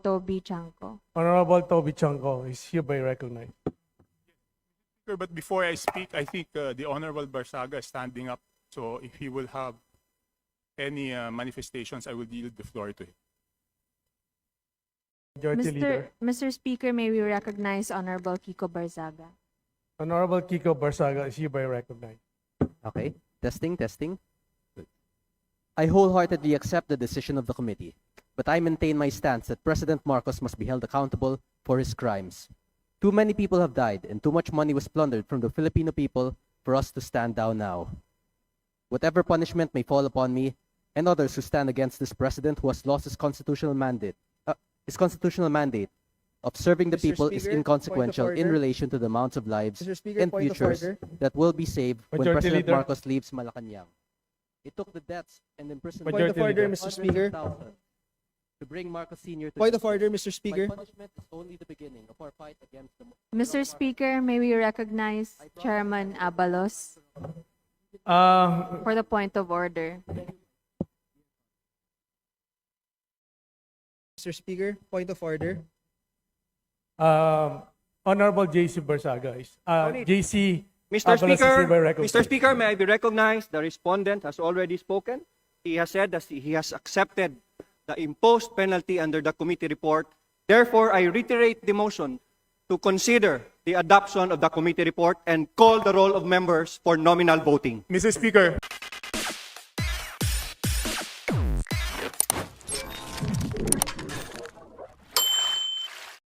Toby Chanco. Honorable Toby Chanco is hereby recognized. Sir, but before I speak, I think the Honorable Barsaga is standing up. So if he will have any manifestations, I will yield the floor to him. Majority Leader. Mr. Speaker, may we recognize Honorable Kiko Barzaga. Honorable Kiko Barsaga is hereby recognized. Okay, testing, testing. Good. I wholeheartedly accept the decision of the committee, but I maintain my stance that President Marcos must be held accountable for his crimes. Too many people have died and too much money was plundered from the Filipino people for us to stand down now. Whatever punishment may fall upon me and others who stand against this president who has lost his constitutional mandate of serving the Mr. people is Speaker, inconsequential point of in order. relation to the amounts of lives Mr. Speaker, and point of futures order. that will be saved when Majority President Leader. Marcos leaves Malacanang. It took the deaths and imprisonment Majority Point of order, Leader. Mr. Speaker. to bring Marcos Sr. to Point of justice. order, Mr. Speaker. My punishment is only the beginning of our fight against the Mr. Speaker, may we recognize Chairman Abalos for the point of order. Mr. Speaker, point of order. Honorable JC Barsaga is JC Mr. Abalos is Speaker, hereby recognized. Mr. Speaker, may I be recognized? The respondent has already spoken. He has said that he has accepted the imposed penalty under the committee report. Therefore, I reiterate the motion to consider the adoption of the committee report and call the roll of members for nominal voting. Mr. Speaker,